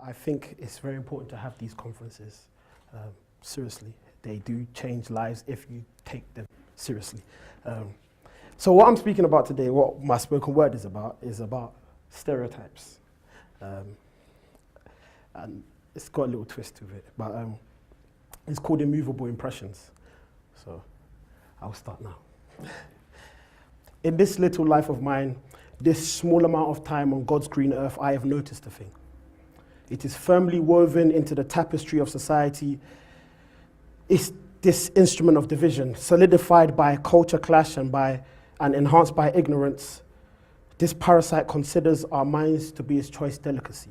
I think it's very important to have these conferences. Seriously, they do change lives if you take them seriously. So what I'm speaking about today, what my spoken word is about stereotypes. And it's got a little twist to it, but it's called immovable impressions. So I'll start now. In this little life of mine, this small amount of time on God's green earth, I have noticed a thing. It is firmly woven into the tapestry of society. It's this instrument of division, solidified by culture clash and enhanced by ignorance. This parasite considers our minds to be its choice delicacy.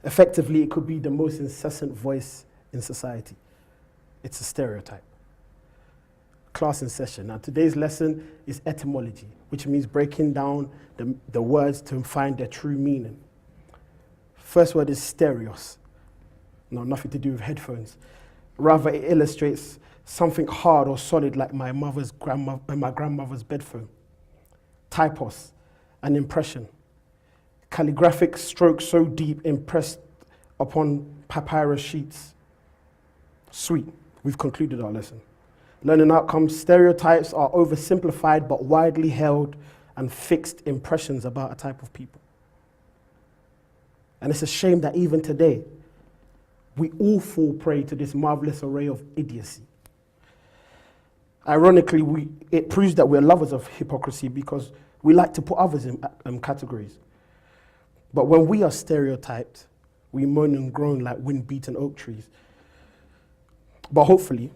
Effectively, it could be the most incessant voice in society. It's a stereotype. Class in session. Now, today's lesson is etymology, which means breaking down the words to find their true meaning. First word is stereos. No, nothing to do with headphones. Rather, it illustrates something hard or solid like my grandmother's bed foam. Typos, an impression. Calligraphic strokes so deep impressed upon papyrus sheets. Sweet, we've concluded our lesson. Learning outcomes, stereotypes are oversimplified but widely held and fixed impressions about a type of people. And it's a shame that even today, we all fall prey to this marvelous array of idiocy. Ironically, it proves that we're lovers of hypocrisy because we like to put others in categories. But when we are stereotyped, we moan and groan like wind-beaten oak trees. But hopefully,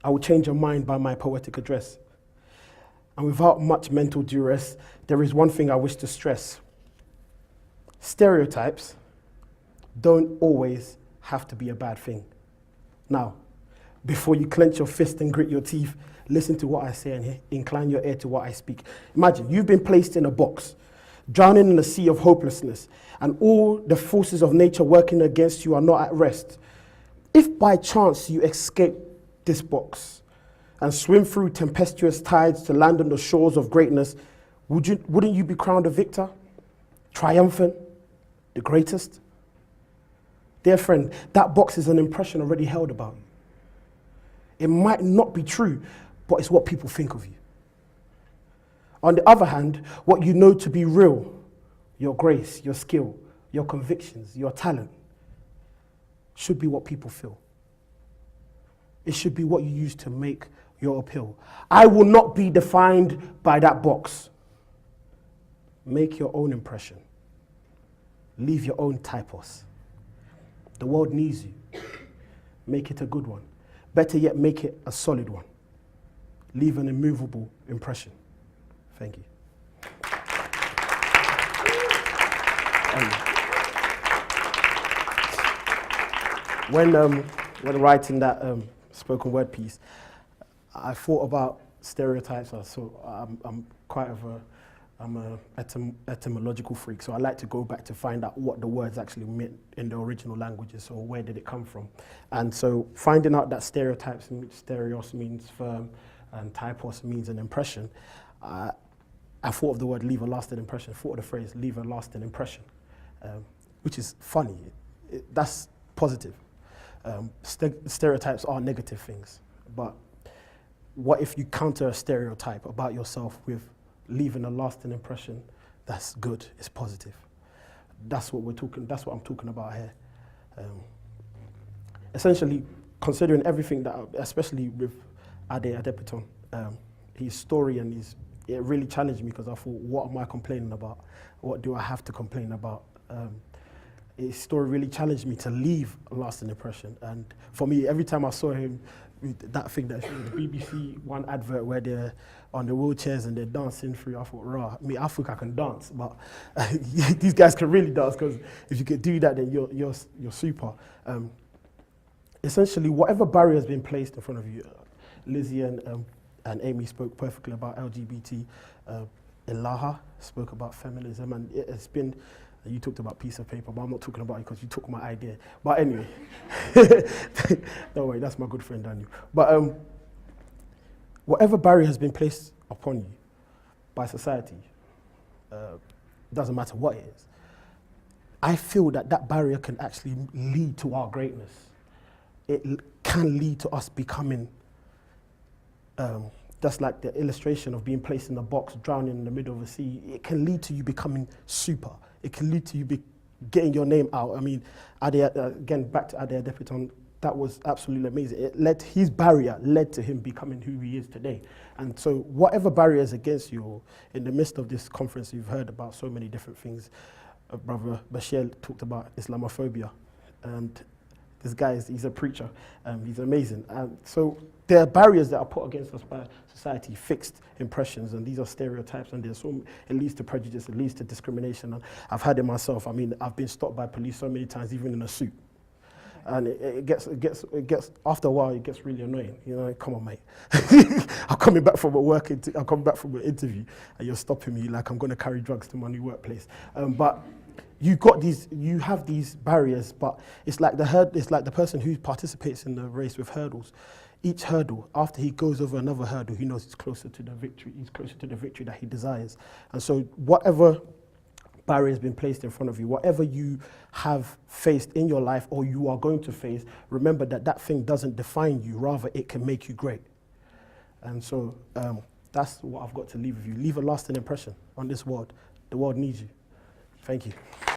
I will change your mind by my poetic address. And without much mental duress, there is one thing I wish to stress. Stereotypes don't always have to be a bad thing. Now, before you clench your fist and grit your teeth, listen to what I say and incline your ear to what I speak. Imagine you've been placed in a box, drowning in a sea of hopelessness, and all the forces of nature working against you are not at rest. If by chance you escape this box and swim through tempestuous tides to land on the shores of greatness, wouldn't you be crowned a victor? Triumphant? The greatest? Dear friend, that box is an impression already held about you. It might not be true, but it's what people think of you. On the other hand, what you know to be real, your grace, your skill, your convictions, your talent, should be what people feel. It should be what you use to make your appeal. I will not be defined by that box. Make your own impression. Leave your own typos. The world needs you. Make it a good one. Better yet, make it a solid one. Leave an immovable impression. Thank you. When writing that spoken word piece, I thought about stereotypes. So I'm quite of an etymological freak, so I like to go back to find out what the words actually meant in the original languages, so where did it come from? And so finding out that stereos means firm and typos means an impression, I thought of the word leave a lasting impression, thought of the phrase leave a lasting impression, which is funny. That's positive. Stereotypes are negative things, but what if you counter a stereotype about yourself with leaving a lasting impression? That's good, it's positive. That's what I'm talking about here. Essentially, considering everything that, especially with Ade Adepiton, his story and it really challenged me because I thought, what am I complaining about? What do I have to complain about? His story really challenged me to leave a lasting impression. And for me, every time I saw him, that thing that showed the BBC One advert where they're on the wheelchairs and they're dancing through, I thought, rah, I think I can dance, but these guys can really dance, because if you could do that, then you're super. Essentially, whatever barrier has been placed in front of you, Lizzie and Amy spoke perfectly about LGBT. Ilaha spoke about feminism, and it's been, you talked about piece of paper, but I'm not talking about it because you took my idea. But anyway, don't worry, that's my good friend Daniel. But whatever barrier has been placed upon you by society, doesn't matter what it is, I feel that that barrier can actually lead to our greatness. It can lead to us becoming, just like the illustration of being placed in a box, drowning in the middle of a sea. It can lead to you becoming super. It can lead to you getting your name out. I mean, again, back to Ade Adepiton, that was absolutely amazing. His barrier led to him becoming who he is today. And so whatever barrier is against you, or in the midst of this conference, you've heard about so many different things. Brother Bashir talked about Islamophobia, and this guy, he's a preacher, he's amazing. So there are barriers that are put against us by society, fixed impressions, and these are stereotypes, and it leads to prejudice, it leads to discrimination. And I've had it myself. I mean, I've been stopped by police so many times, even in a suit. And it gets, after a while, it gets really annoying. You know, come on, mate. I'm coming back from I'm coming back from an interview, and you're stopping me like I'm going to carry drugs to my new workplace. But you have these barriers, but it's like the person who participates in the race with hurdles. Each hurdle, after he goes over another hurdle, he knows he's closer to the victory. He's closer to the victory that he desires. And so whatever barrier has been placed in front of you, whatever you have faced in your life or you are going to face, remember that that thing doesn't define you, rather it can make you great. And so that's what I've got to leave with you. Leave a lasting impression on this world. The world needs you. Thank you.